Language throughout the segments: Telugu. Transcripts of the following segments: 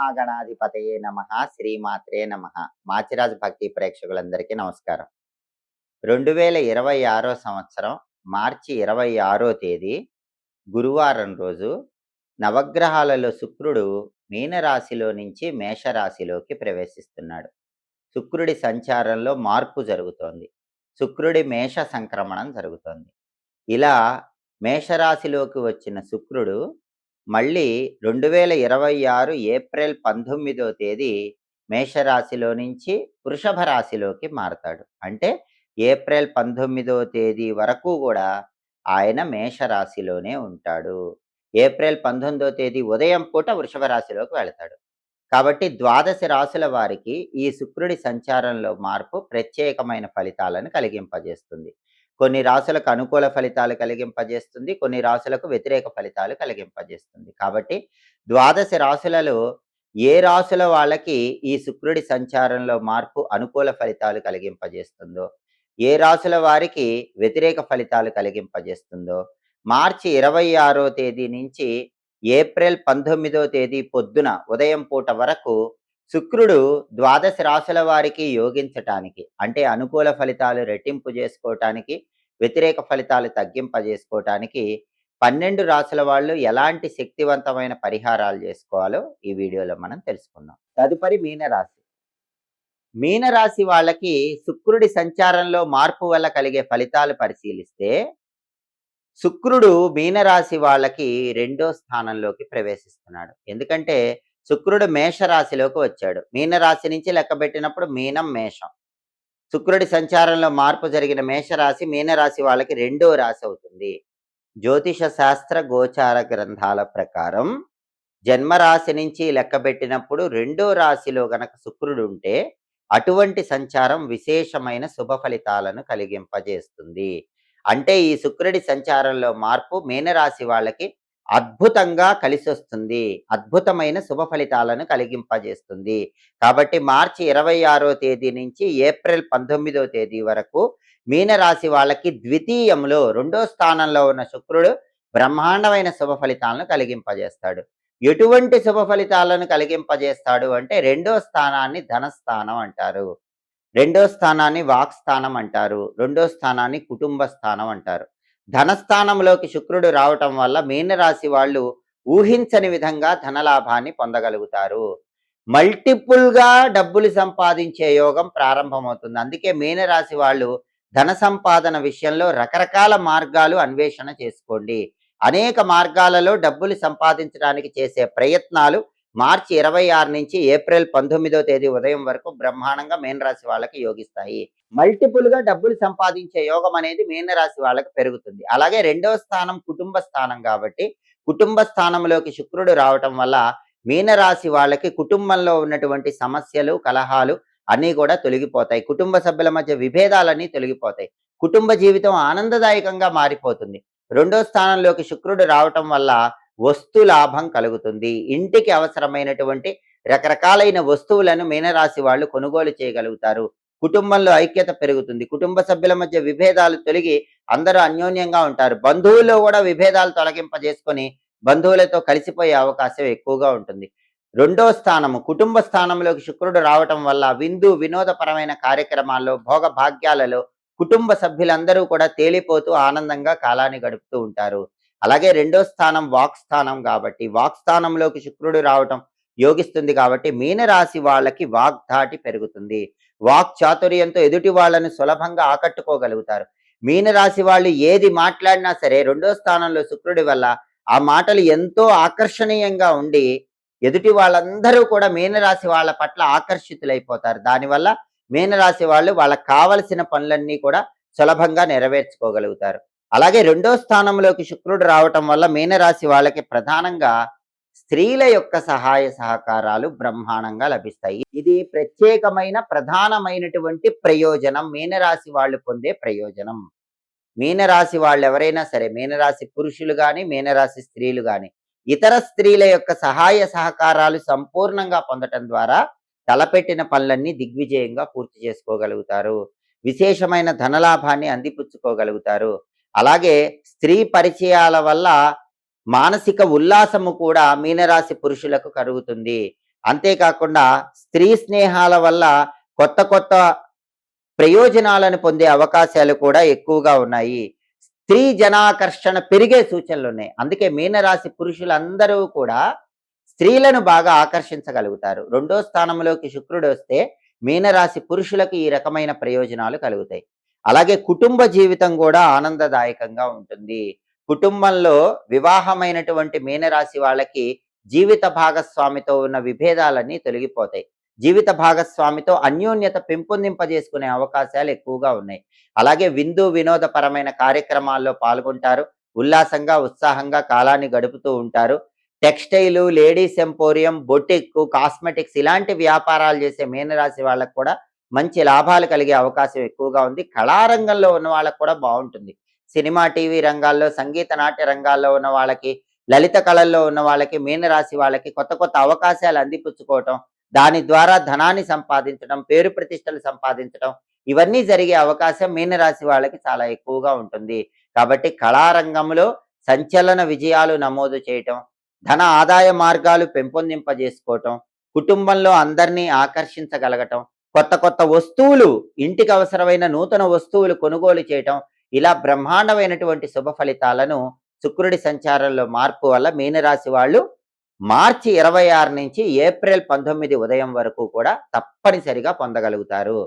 మహాగణాధిపతయే నమః. శ్రీమాత్రే నమః. మాచిరాజు భక్తి ప్రేక్షకులందరికీ నమస్కారం. 2026 సంవత్సరం మార్చి 26 తేదీ గురువారం రోజు నవగ్రహాలలో శుక్రుడు మీనరాశిలో నుంచి మేషరాశిలోకి ప్రవేశిస్తున్నాడు. శుక్రుడి సంచారంలో మార్పు జరుగుతోంది. శుక్రుడి మేష సంక్రమణం జరుగుతోంది. ఇలా మేషరాశిలోకి వచ్చిన శుక్రుడు మళ్ళీ 2026 ఏప్రిల్ 19వ తేదీ మేషరాశిలో నుంచి వృషభ రాశిలోకి మారతాడు. అంటే ఏప్రిల్ 19వ తేదీ వరకు కూడా ఆయన మేషరాశిలోనే ఉంటాడు. ఏప్రిల్ 19వ తేదీ ఉదయం పూట వృషభ రాశిలోకి వెళతాడు. కాబట్టి ద్వాదశ రాశుల వారికి ఈ శుక్రుడి సంచారంలో మార్పు ప్రత్యేకమైన ఫలితాలను కలిగింపజేస్తుంది. కొన్ని రాశులకు అనుకూల ఫలితాలు కలిగింపజేస్తుంది, కొన్ని రాశులకు వ్యతిరేక ఫలితాలు కలిగింపజేస్తుంది. కాబట్టి ద్వాదశ రాశులలో ఏ రాశుల వాళ్ళకి ఈ శుక్రుడి సంచారంలో మార్పు అనుకూల ఫలితాలు కలిగింపజేస్తుందో, ఏ రాశుల వారికి వ్యతిరేక ఫలితాలు కలిగింపజేస్తుందో మార్చి 26వ తేదీ నుంచి ఏప్రిల్ 19వ తేదీ పొద్దున ఉదయం పూట వరకు శుక్రుడు ద్వాదశ రాశుల వారికి యోగించటానికి, అంటే అనుకూల ఫలితాలు రెట్టింపు చేసుకోవటానికి, వ్యతిరేక ఫలితాలు తగ్గింపజేసుకోవటానికి 12 రాశుల వాళ్ళు ఎలాంటి శక్తివంతమైన పరిహారాలు చేసుకోవాలో ఈ వీడియోలో మనం తెలుసుకుందాం. తదుపరి మీనరాశి. మీనరాశి వాళ్ళకి శుక్రుడి సంచారంలో మార్పు వల్ల కలిగే ఫలితాలు పరిశీలిస్తే, శుక్రుడు మీనరాశి వాళ్ళకి 2వ స్థానంలోకి ప్రవేశిస్తున్నాడు. ఎందుకంటే శుక్రుడు మేషరాశిలోకి వచ్చాడు. మీనరాశి నుంచి లెక్కబెట్టినప్పుడు మీనం, మేషం. శుక్రుడి సంచారంలో మార్పు జరిగిన మేషరాశి మీనరాశి వాళ్ళకి 2వ రాశి అవుతుంది. జ్యోతిష శాస్త్ర గోచార గ్రంథాల ప్రకారం జన్మరాశి నుంచి లెక్కబెట్టినప్పుడు 2వ రాశిలో గనక శుక్రుడు ఉంటే అటువంటి సంచారం విశేషమైన శుభ ఫలితాలను కలిగింపజేస్తుంది. అంటే ఈ శుక్రుడి సంచారంలో మార్పు మీనరాశి వాళ్ళకి అద్భుతంగా కలిసొస్తుంది, అద్భుతమైన శుభ ఫలితాలను కలిగింపజేస్తుంది. కాబట్టి మార్చి 26వ తేదీ నుంచి ఏప్రిల్ 19వ తేదీ వరకు మీనరాశి వాళ్ళకి ద్వితీయంలో 2వ స్థానంలో ఉన్న శుక్రుడు బ్రహ్మాండమైన శుభ ఫలితాలను కలిగింపజేస్తాడు. ఎటువంటి శుభ ఫలితాలను కలిగింపజేస్తాడు అంటే 2వ స్థానాన్ని ధనస్థానం అంటారు, 2వ స్థానాన్ని వాక్స్థానం అంటారు, 2వ స్థానాన్ని కుటుంబ స్థానం అంటారు. ధనస్థానంలోకి శుక్రుడు రావటం వల్ల మీనరాశి వాళ్ళు ఊహించని విధంగా ధనలాభాన్ని పొందగలుగుతారు. మల్టిపుల్గా డబ్బులు సంపాదించే యోగం ప్రారంభమవుతుంది. అందుకే మీనరాశి వాళ్ళు ధన సంపాదన విషయంలో రకరకాల మార్గాలు అన్వేషణ చేసుకోండి. అనేక మార్గాలలో డబ్బులు సంపాదించడానికి చేసే ప్రయత్నాలు మార్చి 26 నుంచి ఏప్రిల్ 19వ తేదీ ఉదయం వరకు బ్రహ్మాండంగా మీనరాశి వాళ్ళకి యోగిస్తాయి. మల్టిపుల్గా డబ్బులు సంపాదించే యోగం అనేది మీనరాశి వాళ్ళకి పెరుగుతుంది. అలాగే 2వ స్థానం కుటుంబ స్థానం కాబట్టి కుటుంబ స్థానంలోకి శుక్రుడు రావటం వల్ల మీనరాశి వాళ్ళకి కుటుంబంలో ఉన్నటువంటి సమస్యలు, కలహాలు అన్నీ కూడా తొలగిపోతాయి. కుటుంబ సభ్యుల మధ్య విభేదాలన్నీ తొలగిపోతాయి. కుటుంబ జీవితం ఆనందదాయకంగా మారిపోతుంది. 2వ స్థానంలోకి శుక్రుడు రావటం వల్ల వస్తు లాభం కలుగుతుంది. ఇంటికి అవసరమైనటువంటి రకరకాలైన వస్తువులను మీనరాశి వాళ్ళు కొనుగోలు చేయగలుగుతారు. కుటుంబంలో ఐక్యత పెరుగుతుంది. కుటుంబ సభ్యుల మధ్య విభేదాలు తొలగి అందరూ అన్యోన్యంగా ఉంటారు. బంధువుల్లో కూడా విభేదాలు తొలగింపజేసుకొని బంధువులతో కలిసిపోయే అవకాశం ఎక్కువగా ఉంటుంది. 2వ స్థానము కుటుంబ స్థానంలోకి శుక్రుడు రావటం వల్ల విందు వినోదపరమైన కార్యక్రమాల్లో, భోగ భాగ్యాలలో కుటుంబ సభ్యులందరూ కూడా తేలిపోతూ ఆనందంగా కాలాన్ని గడుపుతూ ఉంటారు. అలాగే 2వ స్థానం వాక్స్థానం కాబట్టి వాక్స్థానంలోకి శుక్రుడు రావటం యోగిస్తుంది. కాబట్టి మీనరాశి వాళ్ళకి వాగ్ధాటి పెరుగుతుంది. వాక్ చాతుర్యంతో ఎదుటి వాళ్ళని సులభంగా ఆకట్టుకోగలుగుతారు. మీనరాశి వాళ్ళు ఏది మాట్లాడినా సరే 2వ స్థానంలో శుక్రుడి వల్ల ఆ మాటలు ఎంతో ఆకర్షణీయంగా ఉండి ఎదుటి వాళ్ళందరూ కూడా మీనరాశి వాళ్ళ పట్ల ఆకర్షితులైపోతారు. దానివల్ల మీనరాశి వాళ్ళు వాళ్ళకి కావలసిన పనులన్నీ కూడా సులభంగా నెరవేర్చుకోగలుగుతారు. అలాగే 2వ స్థానంలోకి శుక్రుడు రావటం వల్ల మీనరాశి వాళ్ళకి ప్రధానంగా స్త్రీల యొక్క సహాయ సహకారాలు బ్రహ్మాండంగా లభిస్తాయి. ఇది ప్రత్యేకమైన ప్రధానమైనటువంటి ప్రయోజనం, మీనరాశి వాళ్ళు పొందే ప్రయోజనం. మీనరాశి వాళ్ళు ఎవరైనా సరే, మీనరాశి పురుషులు కానీ, మీనరాశి స్త్రీలు కానీ, ఇతర స్త్రీల యొక్క సహాయ సహకారాలు సంపూర్ణంగా పొందటం ద్వారా తలపెట్టిన పనులన్నీ దిగ్విజయంగా పూర్తి చేసుకోగలుగుతారు. విశేషమైన ధనలాభాన్ని అందిపుచ్చుకోగలుగుతారు. అలాగే స్త్రీ పరిచయాల వల్ల మానసిక ఉల్లాసము కూడా మీనరాశి పురుషులకు కలుగుతుంది. అంతేకాకుండా స్త్రీ స్నేహాల వల్ల కొత్త కొత్త ప్రయోజనాలను పొందే అవకాశాలు కూడా ఎక్కువగా ఉన్నాయి. స్త్రీ జనాకర్షణ పెరిగే సూచనలున్నాయి. అందుకే మీనరాశి పురుషులందరూ కూడా స్త్రీలను బాగా ఆకర్షించగలుగుతారు. రెండో స్థానంలోకి శుక్రుడొస్తే మీనరాశి పురుషులకు ఈ రకమైన ప్రయోజనాలు కలుగుతాయి. అలాగే కుటుంబ జీవితం కూడా ఆనందదాయకంగా ఉంటుంది. కుటుంబంలో వివాహమైనటువంటి మీనరాశి వాళ్ళకి జీవిత భాగస్వామితో ఉన్న విభేదాలన్నీ తొలగిపోతాయి. జీవిత భాగస్వామితో అన్యోన్యత పెంపొందింపజేసుకునే అవకాశాలు ఎక్కువగా ఉన్నాయి. అలాగే విందు వినోదపరమైన కార్యక్రమాల్లో పాల్గొంటారు. ఉల్లాసంగా, ఉత్సాహంగా కాలాన్ని గడుపుతూ ఉంటారు. టెక్స్టైలు, లేడీస్ ఎంపోరియం, బొటిక్, కాస్మెటిక్స్ ఇలాంటి వ్యాపారాలు చేసే మీనరాశి వాళ్ళకు కూడా మంచి లాభాలు కలిగే అవకాశం ఎక్కువగా ఉంది. కళారంగంలో ఉన్న వాళ్ళకు కూడా బాగుంటుంది. సినిమా, టీవీ రంగాల్లో, సంగీత నాట్య రంగాల్లో ఉన్న వాళ్ళకి, లలిత కళల్లో ఉన్న వాళ్ళకి, మీనరాశి వాళ్ళకి కొత్త కొత్త అవకాశాలు అందిపుచ్చుకోవటం, దాని ద్వారా ధనాన్ని సంపాదించడం, పేరు ప్రతిష్టలు సంపాదించడం ఇవన్నీ జరిగే అవకాశం మీనరాశి వాళ్ళకి చాలా ఎక్కువగా ఉంటుంది. కాబట్టి కళారంగంలో సంచలన విజయాలు నమోదు చేయటం, ధన ఆదాయ మార్గాలు పెంపొందింపజేసుకోవటం, కుటుంబంలో అందరినీ ఆకర్షించగలగటం, కొత్త కొత్త వస్తువులు, ఇంటికి అవసరమైన నూతన వస్తువులు కొనుగోలు చేయటం, ఇలా బ్రహ్మాండమైనటువంటి శుభ ఫలితాలను శుక్రుడి సంచారంలో మార్పు వల్ల మీనరాశి వాళ్ళు మార్చి 26 నుంచి ఏప్రిల్ 19 ఉదయం వరకు కూడా తప్పనిసరిగా పొందగలుగుతారు.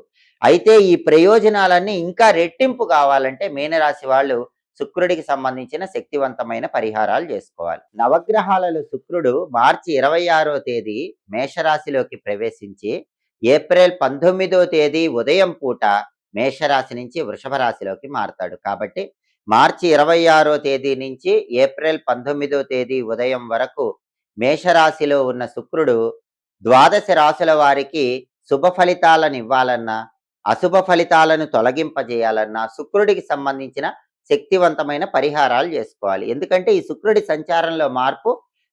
అయితే ఈ ప్రయోజనాలన్నీ ఇంకా రెట్టింపు కావాలంటే మీనరాశి వాళ్ళు శుక్రుడికి సంబంధించిన శక్తివంతమైన పరిహారాలు చేసుకోవాలి. నవగ్రహాలలో శుక్రుడు మార్చి 26వ తేదీ మేషరాశిలోకి ప్రవేశించి ఏప్రిల్ 19వ తేదీ ఉదయం పూట మేషరాశి నుంచి వృషభ రాశిలోకి మారతాడు. కాబట్టి మార్చి 26వ తేదీ నుంచి ఏప్రిల్ 19వ తేదీ ఉదయం వరకు మేషరాశిలో ఉన్న శుక్రుడు ద్వాదశ రాశుల వారికి శుభ ఫలితాలను ఇవ్వాలన్నా, అశుభ ఫలితాలను తొలగింపజేయాలన్నా శుక్రుడికి సంబంధించిన శక్తివంతమైన పరిహారాలు చేసుకోవాలి. ఎందుకంటే ఈ శుక్రుడి సంచారంలో మార్పు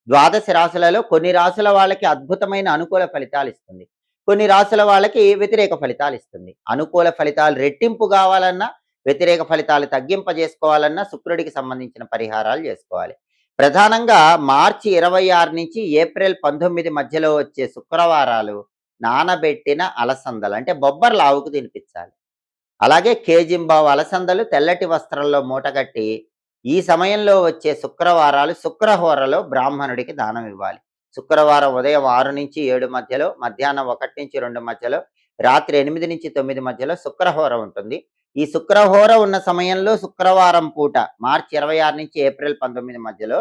ద్వాదశ రాశులలో కొన్ని రాశుల వాళ్ళకి అద్భుతమైన అనుకూల ఫలితాలు ఇస్తుంది, కొన్ని రాశుల వాళ్ళకి వ్యతిరేక ఫలితాలు ఇస్తుంది. అనుకూల ఫలితాలు రెట్టింపు కావాలన్నా, వ్యతిరేక ఫలితాలు తగ్గింపజేసుకోవాలన్నా శుక్రుడికి సంబంధించిన పరిహారాలు చేసుకోవాలి. ప్రధానంగా మార్చి 26 నుంచి ఏప్రిల్ 19 మధ్యలో వచ్చే శుక్రవారాలు నానబెట్టిన అలసందలు అంటే బొబ్బర్లు ఆవుకు తినిపించాలి. అలాగే కేజింబావు అలసందలు తెల్లటి వస్త్రంలో మూటగట్టి ఈ సమయంలో వచ్చే శుక్రవారాలు శుక్రహోరలో బ్రాహ్మణుడికి దానం ఇవ్వాలి. శుక్రవారం ఉదయం 6 నుంచి 7 మధ్యలో, మధ్యాహ్నం 1 నుంచి 2 మధ్యలో, రాత్రి 8 నుంచి 9 మధ్యలో శుక్రహోర ఉంటుంది. ఈ శుక్రహోర ఉన్న సమయంలో శుక్రవారం పూట మార్చి 26 నుంచి ఏప్రిల్ 19 మధ్యలో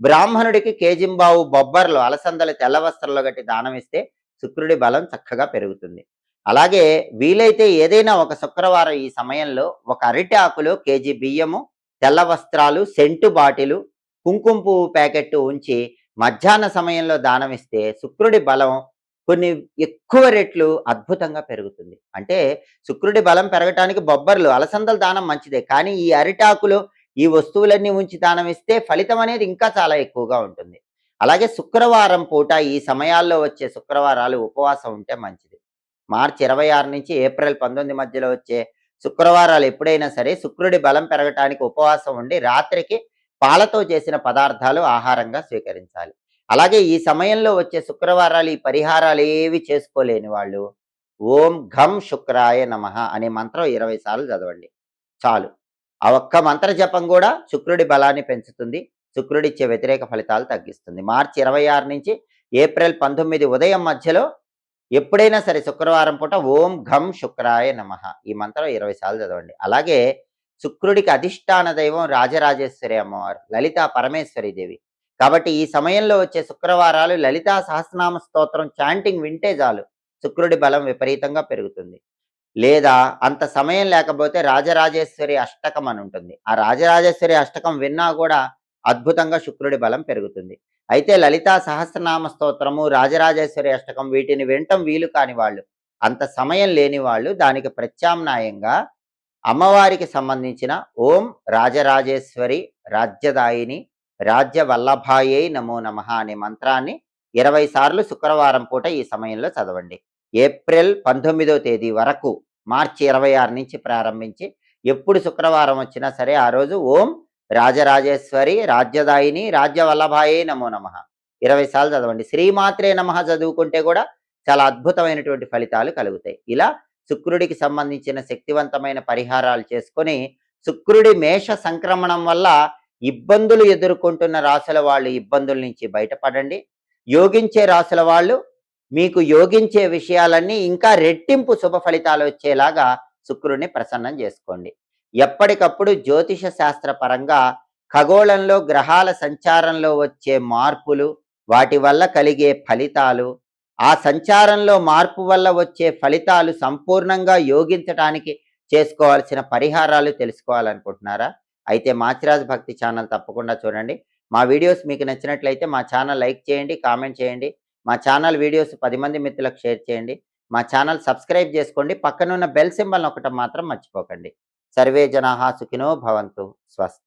బ్రాహ్మణుడికి కేజింబావు బొబ్బర్లు అలసందలు తెల్ల వస్త్రంలో గట్టి దానం ఇస్తే శుక్రుడి బలం చక్కగా పెరుగుతుంది. అలాగే వీలైతే ఏదైనా ఒక శుక్రవారం ఈ సమయంలో ఒక అరటి ఆకులో కేజీ బియ్యము, తెల్ల వస్త్రాలు, సెంటు బాటిలు, కుంకుమ పువ్వు ప్యాకెట్ ఉంచి మధ్యాహ్న సమయంలో దానం ఇస్తే శుక్రుడి బలం కొన్ని ఎక్కువ రెట్లు అద్భుతంగా పెరుగుతుంది. అంటే శుక్రుడి బలం పెరగటానికి బొబ్బర్లు, అలసందల దానం మంచిదే. కానీ ఈ అరిటాకులు, ఈ వస్తువులన్నీ ఉంచి దానం ఇస్తే ఫలితం అనేది ఇంకా చాలా ఎక్కువగా ఉంటుంది. అలాగే శుక్రవారం పూట ఈ సమయాల్లో వచ్చే శుక్రవారాలు ఉపవాసం ఉంటే మంచిది. మార్చి 26 నుంచి ఏప్రిల్ 19 మధ్యలో వచ్చే శుక్రవారాలు ఎప్పుడైనా సరే శుక్రుడి బలం పెరగటానికి ఉపవాసం ఉండి రాత్రికి పాలతో చేసిన పదార్థాలు ఆహారంగా స్వీకరించాలి. అలాగే ఈ సమయంలో వచ్చే శుక్రవారాలు ఈ పరిహారాలు ఏవి చేసుకోలేని వాళ్ళు ఓం ఘం శుక్రాయ నమః అనే మంత్రం 20 సార్లు చదవండి చాలు. ఆ ఒక్క మంత్ర జపం కూడా శుక్రుడి బలాన్ని పెంచుతుంది, శుక్రుడిచ్చే వ్యతిరేక ఫలితాలు తగ్గిస్తుంది. మార్చి 26 నుంచి ఏప్రిల్ 19 ఉదయం మధ్యలో ఎప్పుడైనా సరే శుక్రవారం పూట ఓం ఘం శుక్రాయ నమః ఈ మంత్రం 20 సార్లు చదవండి. అలాగే శుక్రుడికి అధిష్టాన దైవం రాజరాజేశ్వరి అమ్మవారు, లలితా పరమేశ్వరి దేవి. కాబట్టి ఈ సమయంలో వచ్చే శుక్రవారాలు లలితా సహస్రనామ స్తోత్రం చాంటింగ్ వింటే చాలు శుక్రుడి బలం విపరీతంగా పెరుగుతుంది. లేదా అంత సమయం లేకపోతే రాజరాజేశ్వరి అష్టకం అని ఉంటుంది, ఆ రాజరాజేశ్వరి అష్టకం విన్నా కూడా అద్భుతంగా శుక్రుడి బలం పెరుగుతుంది. అయితే లలితా సహస్రనామ స్తోత్రము, రాజరాజేశ్వరి అష్టకం వీటిని వినటం వీలు కాని వాళ్ళు, అంత సమయం లేని వాళ్ళు దానికి ప్రత్యామ్నాయంగా అమ్మవారికి సంబంధించిన ఓం రాజరాజేశ్వరి రాజ్యదాయిని రాజ్య వల్లభాయై నమో నమః అనే మంత్రాన్ని 20 సార్లు శుక్రవారం పూట ఈ సమయంలో చదవండి. ఏప్రిల్ 19వ తేదీ వరకు, మార్చి 26 నుంచి ప్రారంభించి ఎప్పుడు శుక్రవారం వచ్చినా సరే ఆ రోజు ఓం రాజరాజేశ్వరి రాజ్యదాయిని రాజ్య వల్లభాయై నమో నమః 20 సార్లు చదవండి. శ్రీమాత్రే నమః చదువుకుంటే కూడా చాలా అద్భుతమైనటువంటి ఫలితాలు కలుగుతాయి. ఇలా శుక్రుడికి సంబంధించిన శక్తివంతమైన పరిహారాలు చేసుకొని, శుక్రుడి మేష సంక్రమణం వల్ల ఇబ్బందులు ఎదుర్కొంటున్న రాసుల వాళ్ళు ఇబ్బందుల నుంచి బయటపడండి. యోగించే రాసుల వాళ్ళు మీకు యోగించే విషయాలన్నీ ఇంకా రెట్టింపు శుభ ఫలితాలు వచ్చేలాగా శుక్రుడిని ప్రసన్నం చేసుకోండి. ఎప్పటికప్పుడు జ్యోతిష శాస్త్ర పరంగా ఖగోళంలో గ్రహాల సంచారంలో వచ్చే మార్పులు, వాటి వల్ల కలిగే ఫలితాలు, ఆ సంచారంలో మార్పు వల్ల వచ్చే ఫలితాలు సంపూర్ణంగా యోగించటానికి చేసుకోవాల్సిన పరిహారాలు తెలుసుకోవాలనుకుంటున్నారా? అయితే మాచిరాజు భక్తి ఛానల్ తప్పకుండా చూడండి. మా వీడియోస్ మీకు నచ్చినట్లయితే మా ఛానల్ లైక్ చేయండి, కామెంట్ చేయండి. మా ఛానల్ వీడియోస్ 10 మంది మిత్రులకు షేర్ చేయండి. మా ఛానల్ సబ్స్క్రైబ్ చేసుకోండి. పక్కనున్న బెల్ సింబల్ నొక్కటం మాత్రం మర్చిపోకండి. సర్వే జనాః సుఖినో భవంతు. స్వస్తి.